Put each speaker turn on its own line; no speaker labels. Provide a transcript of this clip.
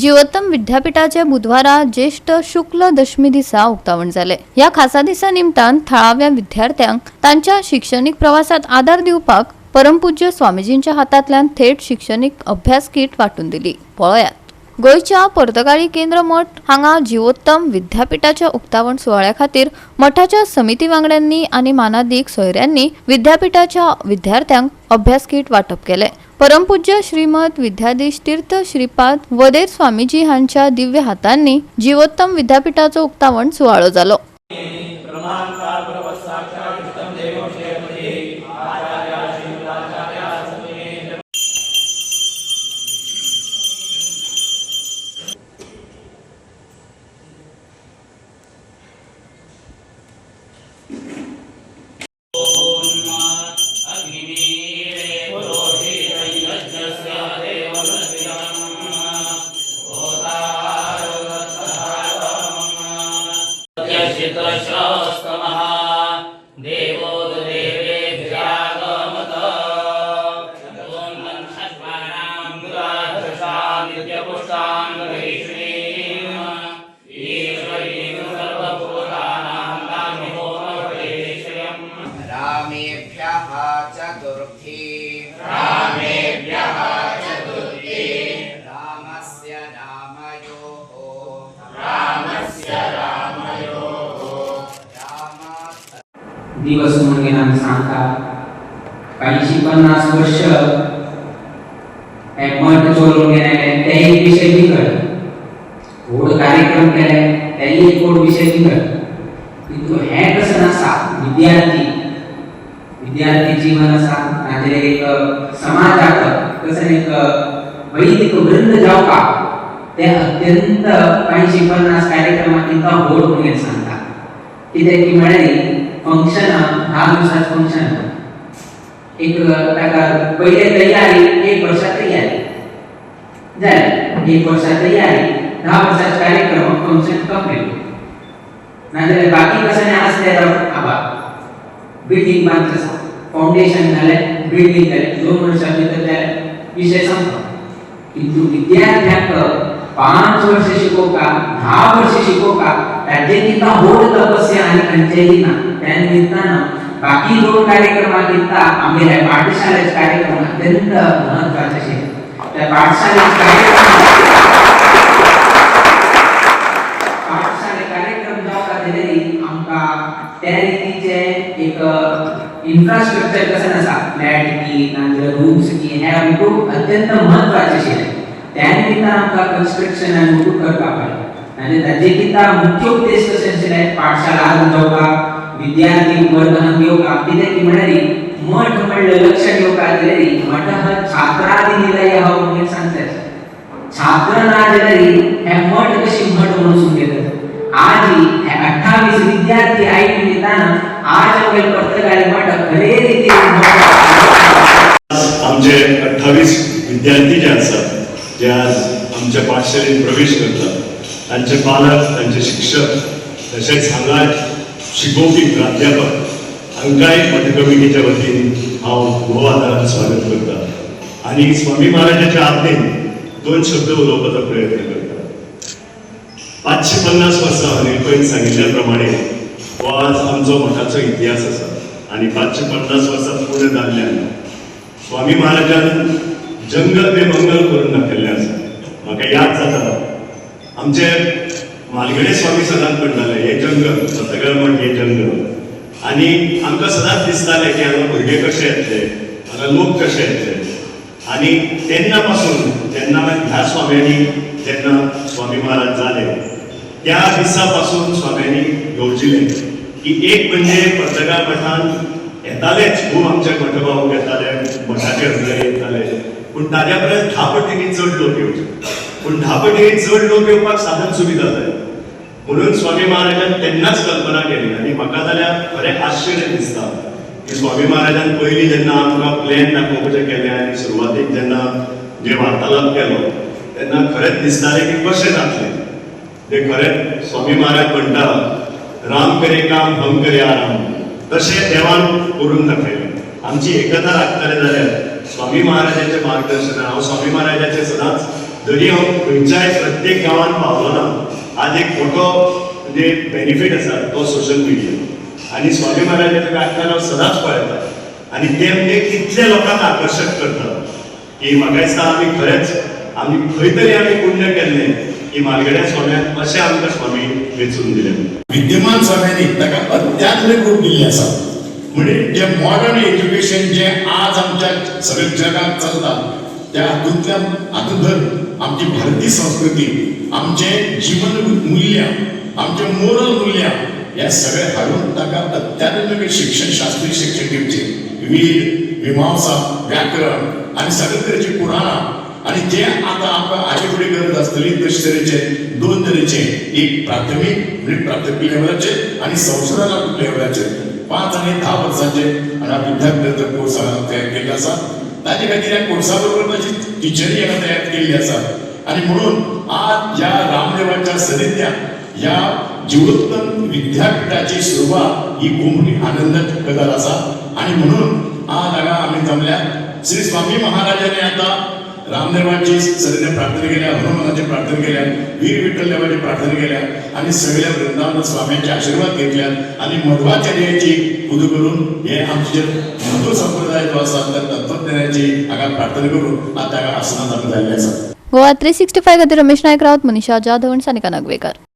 जीवोत्तम विद्यापीठाचे बुधवारा ज्येष्ठ शुक्ल दशमी दिसा उक्तावण जाले। या खासा दिसा निमतान थळाव्या विद्यार्थ्यांक तांच्या शिक्षणिक प्रवासात आदार दिवपाक परमपूज्य स्वामीजींच्या हातांतल्यान थेट शिक्षणिक अभ्यास किट वाटून दिली। पळयात गोयच्या पर्तगाळी केंद्र मठ हांगा जीवोत्तम विद्यापीठाच्या उक्तावण सुवाळ्या खातीर मठाच्या समिती वांगड्यांनी आनी मानादीक सोयऱ्यांनी विद्यापीठाच्या विद्यार्थ्यांक अभ्यास किट वाटप केले। परमपूज्य श्रीमद विद्याधीश तीर्थ श्रीपाद वदेर स्वामीजी हांच्या दिव्य हातांनी जीवोत्तम विद्यापीठाचो उक्तावण सुवाळो जालो।
दिवस म्हणून आम्ही सांगता 50 वर्ष मठ चोरून गेले तेही विषय बिघड व्हड कार्यक्रम केले तेही एक व्हड विषय बिघड किंतु हे कसं नसा विद्यार्थी जीवन असा ताजेर एक समाजात कसं एक वैदिक वृंद जावपा ते अत्यंत 50 कार्यक्रमांत व्हड म्हणून सांगता कित्याक की म्हळ्यार फंक्शन 10 दिवसाचं फंक्शन एक ताका पहिले तयारी 1 वर्ष तयारी जाले 1 वर्ष तयारी 10 वर्षाचा कार्यक्रम फंक्शन कंप्लीट नाजाल्यार बाकी कसं असले आबा बिल्डिंग बांदता फाउंडेशन झाले बिल्डिंग झाले 2 वर्षां भितर जाले विषय संपलो किंतु विद्यार्थ्यांक 5 वर्ष शिकोवपाक 10 वर्ष शिकोवपाक ताजे किंवा व्हड तपस्या आनी खंयचेय ना त्या निमित्तान बाकी 2 कार्यक्रमांकिंता आमगे पाठशाळेचे कार्यक्रम अत्यंत महत्वाचे आशिल्ले। त्या पाठशाळेचे कार्यक्रम जावपाक जाल्यार आमकां त्या रितीचे एक इन्फ्रास्ट्रक्चर कसं आसा फ्लॅट की नाजाल्यार रूम्स की हे आमकां अत्यंत महत्वाचे आशिल्ले। त्या निमित्तान आमकां कन्स्ट्रक्शन आनी करपाक पडलें आनी ताजे किंवा मुख्य उद्देश कशें आशिल्ले पाठशाळा जावपाक विद्यार्थी वर्गांक येवपाक कित्याक की म्हळ्यार मठ म्हणलें लक्ष घेवपाक जाल्यार मठ हा छात्रादिनिलय हो म्हणून सांगतात छात्र ना जाल्यार हे मठ कशी मठ म्हणून घेतात। आज हे 28 विद्यार्थी आई निमित्तान आज आमगे पर्तगाळी मठ खरे रीतीन
आमचे 28 विद्यार्थी जे आसात जे आज आमच्या पाठशाळेत प्रवेश करतात तांचे पालक तांचे शिक्षक तशेंच हांगा शिकोवपी प्राध्यापक हांकांय मठ कमिटीच्या वतीन हांव भोव स्वागत करता आनी स्वामी महाराजांच्या आज्ञेन 2 शब्द उलोवपाचो प्रयत्न करता। 550 वर्सां हांवें पयलीं सांगिल्ल्या प्रमाणे हो आज आमचो मठाचो इतिहास आसा आनी 550 वर्सां पूर्ण जाल्ल्यान स्वामी महाराजान जंगल बे मंगल करून दाखयल्लें आसा। म्हाका याद जाता आमचे मालगडे स्वामी सदांच म्हणटाले हे जंगल पर्तगाळ मठ हे जंगल आनी आमकां सदांच दिसतालें की हांगा भुरगे कशे येतले हांगा लोक कशे येतले आनी तेन्ना पासून जेन्ना ह्या स्वाम्यांनी जेन्ना स्वामी महाराज जाले त्या दिसा पासून स्वाम्यांनी येवजिलें की एक म्हणजे पर्तगाळ मठान येतालेच खूब आमचे मठभाव येताले मठाचे हजरे येताले पूण ताज्या परस 10 पटींनी चड लोक येवचे पूण 10 पटींनी चड लोक येवपाक साधन सुविधा जाय म्हणून स्वामी महाराजान तेन्नाच कल्पना केली आनी म्हाका जाल्यार खरें आश्चर्य दिसता की स्वामी महाराजान पयलीं जेन्ना आमकां प्लॅन दाखोवपाचें केलें आनी सुरवातेक जेन्ना जे वार्तालाप केलो तेन्ना खरेंच दिसतालें की कशें जातलें ते खरेंच स्वामी महाराज म्हणटा राम करे काम हम करे आराम तशें देवान करून दाखयलें। आमची एकता लागतले जाल्यार स्वामी महाराजांचे मार्गदर्शन हांव स्वामी महाराजाचे सदांच जरी हांव खंयच्याय प्रत्येक गांवांत पावलो ना, आज एक मोठो म्हणजे बेनिफीट आसा तो सोशल मिडिया. आनी स्वामी महाराजांचे व्याख्यान हांव सदांच पळयता आनी ते म्हणजे कितले लोकांक आकर्शक करता की म्हाका दिसता आमी खरेंच आमी खंय तरी आमी पुण्य केल्लें की म्हालगड्या स्वाम्याक अशें आमकां स्वामी वेचून दिले.
विद्यमान स्वाम्यांनी ताका अत्याधुनिक रूप दिल्लें आसा. म्हणजे जे मॉडर्न एज्युकेशन जे आज आमच्या सगळ्या जगात चलता त्या हातूंत धर आमची भारतीय संस्कृती, आमचे जीवन मूल्य, आमचे मोरल मूल्य हे सगळे हाडून ताका अत्याधुनिक शिक्षण, शास्त्रीय शिक्षण दिवचे. वेद, मीमांसा, व्याकरण आनी सगळे तरेची पुराणां आणि जे आता आमकां हाचे फुडें गरज आसतली तशे तरेचे दोन तरेचे, एक प्राथमीक म्हणजे प्राथमीक लेवलाचेर आनी संशोधनात्मक लेवलाचेर 5 आनी 10 वर्सांचे विद्यार्थी कोर्स तयार केल्ले आसा. ताजे खातीर ह्या कोर्सा बरोबर ताची टिचरी हांगा तयार केल्ली आसा. आनी म्हणून आज ह्या रामदेवाच्या सानिध्यान ह्या जिवोत्तम विद्यापीठाची सुरवात ही खूब मोठी आनंदाची गजाल आसा. आनी म्हणून आज हांगा आमी जमल्यात. श्री स्वामी महाराजांनी आता रामदेवाची सगळ्यांनी प्रार्थना केल्या, हनुमानाची प्रार्थना केल्या, वीर विठ्ठल देवाची प्रार्थना केल्या आणि सगळ्या वृंदावन स्वाम्यांचे आशीर्वाद घेतल्यात आणि मध्वाचार्याची पुजो करून हे आमचे हिंदू संप्रदाय जो आसा त्या तत्वज्ञानाची हाका प्रार्थना करून आता हाका आसनात आमी जाल्ले आसा.
गोवा 365 खातीर रमेश नायक रावत, मनीषा जाधव, सानिका नागवेकर.